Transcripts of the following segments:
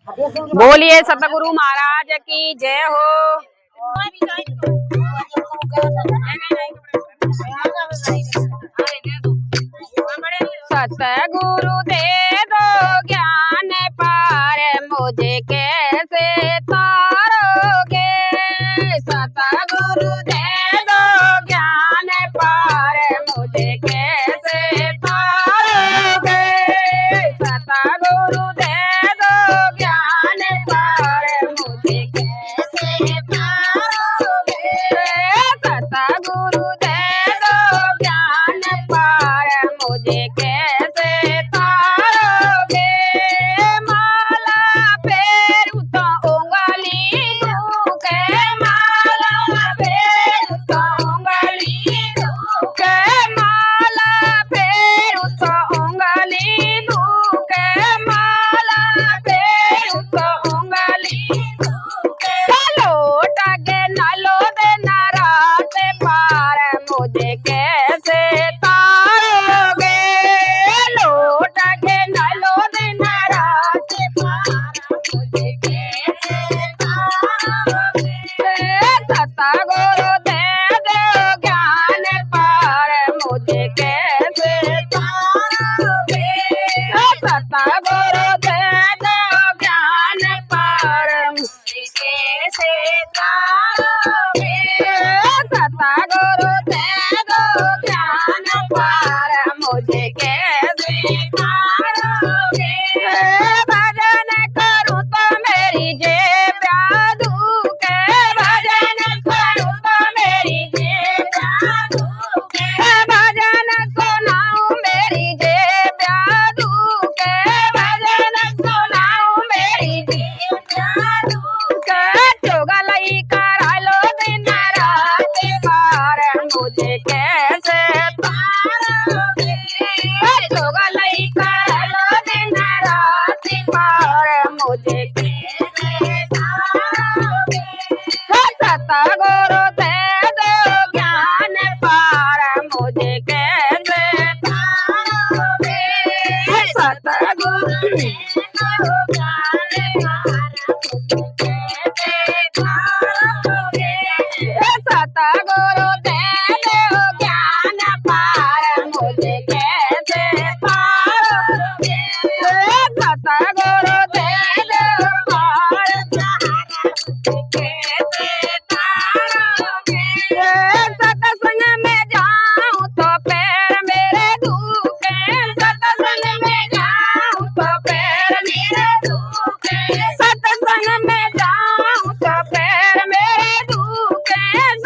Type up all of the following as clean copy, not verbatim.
बोलिए सतगुरु महाराज की जय हो। सतगुरु दे दो ज्ञान पार मुझे कैसे तारोगे। सतगुरु दे दो ज्ञान पार मुझे कैसे तारोगे। सतगुरु दे दो ज्ञान पार मुझे कैसे तारोगे। सतगुरु दे दो ज्ञान पार मुझे कैसे तारोगे। माला फेरू तो उंगली धोके। माला फेरू तो उंगली धोके। माला फेरू तो उंगली धोके। माला फेरू तो उंगली धोके। लौट के नालो दे नाराज पार मुझे कैसे तारोगे। लौट के नालो दे नाराज पार मुझे कैसे तारोगे। सतगुरु दे दो ज्ञान पार मुझे कैसे तारोगे। सतगुरु दे दो ज्ञान पार मुझे कैसे तारोगे। सतगुरु दे दो ज्ञान पार मुझे कैसे तारोगे। भजन करूं तो मेरी जेब दुखे। भजन करूं तो मेरी जेब दुखे। भजन सुनाऊं मेरी जेब दुखे। भजन सुनाऊं मेरी जेब दुखे। चुगलई करा लो दिन रात पार मुझे कैसे तारोगे। चुगलई करा लो दिन रात पार मुझे कैसे तारोगे। सतगुरु दे दो ज्ञान पार मुझे कैसे तारोगे। सतगुरु दे दो ज्ञान पार मुझे कैसे तारोगे। सतगुरु दे दो ज्ञान पार मुझे कैसे तारोगे। सतगुरु दे दो पार मुझे कैसे तारोगे। सत्संग में जाऊं तो पैर मेरे दुखे। सत्संग में जाऊं तो पैर मेरे दुखे। सत्संग में जाऊं तो पैर मेरे दुखे।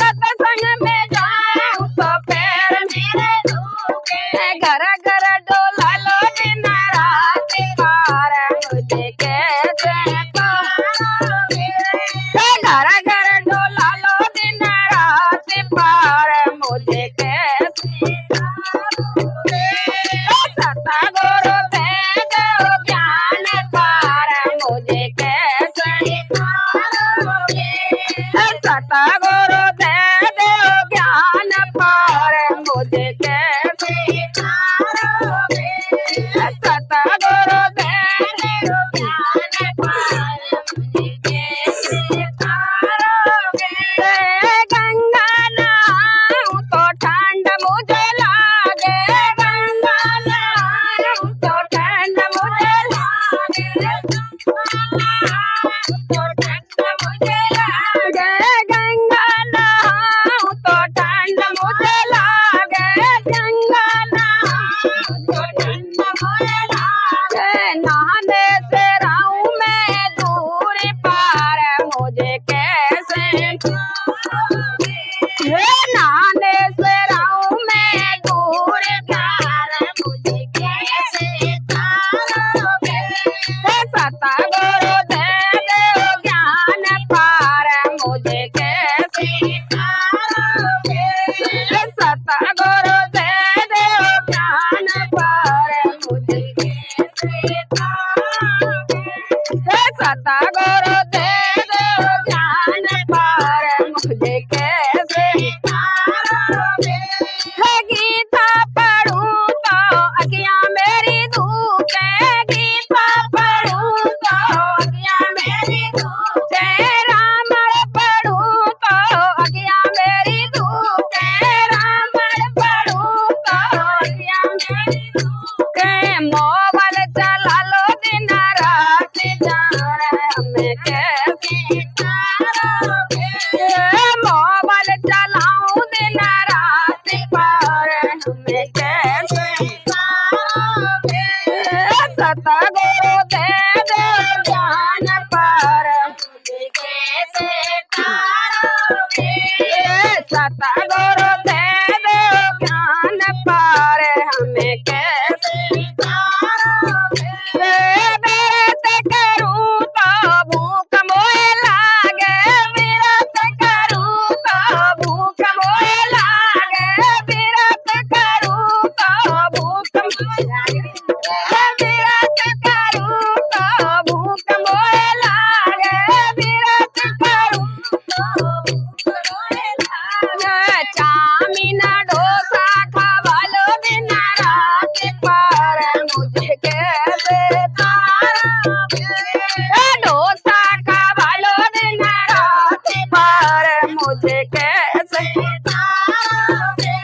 सत्संग में जाऊं तो पैर मेरे दुखे। घर घर डोला लो दिन रात पार मुझे कैसे तारोगे। घर घर डोला लो दिन रात पार मुझे कैसे तारोगे। सतगुरु दे दो ज्ञान पार मुझे कैसे तारोगे। सतगुरु दे दो ज्ञान पार मुझे कैसे तारोगे। सतगुरु दे दो ज्ञान पार मुझे कैसे तारोगे। गंगा नहाऊं तो ठंड मुझे लागे। गंगा नहाऊं तो ठंड मुझे लागे। गंगा नहाऊं तो ठंड मुझे लागे। गंगा नहाऊं तो ठंड मुझे लागे। गंगा नहाऊं तो ठंड मुझे लागे। नहाने से रहूं मैं दूर पार मुझे कैसे तारोगे। नहाने से रहूं मैं दूर पार मुझे कैसे तारोगे। सतगुरु दे दो ज्ञान पार मुझे कैसे तारोगे। सतगुरु दे दो ज्ञान पार मुझे कैसे तारोगे। सतगुरु दे दो ज्ञान पार मुझे कैसे तारोगे। गीता पढ़ूं तो अखियां मेरी धूके। गीता पढ़ूं तो अखियां हमें कैसे तारोगे। मोबाइल चलाऊं दिन रात पर हमें कैसे तारोगे। सतगुरु दे दो ज्ञान पर मुझे कैसे तारोगे। सतगुरु दे दो ज्ञान पर हमें कैसे तारोगे। व्रत करूं तो भूख मोहे लागे, व्रत करूं तो भूख मोहे लागे, व्रत करूं तो भूख मोहे लागे, व्रत करूं तो भूख मोहे लागे, व्रत करूं तो भूख मोहे लागे। चाउमीन डोसा खावा लो दिन रात पर मुझे कैसे तारोगे। डोसा खावा लो दिन रात पर मुझे कैसे तारोगे।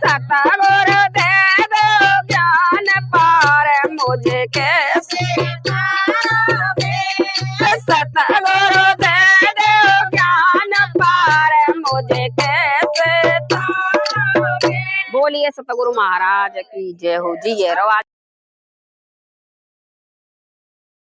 सतगुरु दे दो ज्ञान पर मुझे कैसे तारोगे। सतगुरु दे दो ज्ञान पर मुझे कैसे तारोगे। बोलिए सतगुरु महाराज की जय हो जी। ये रवा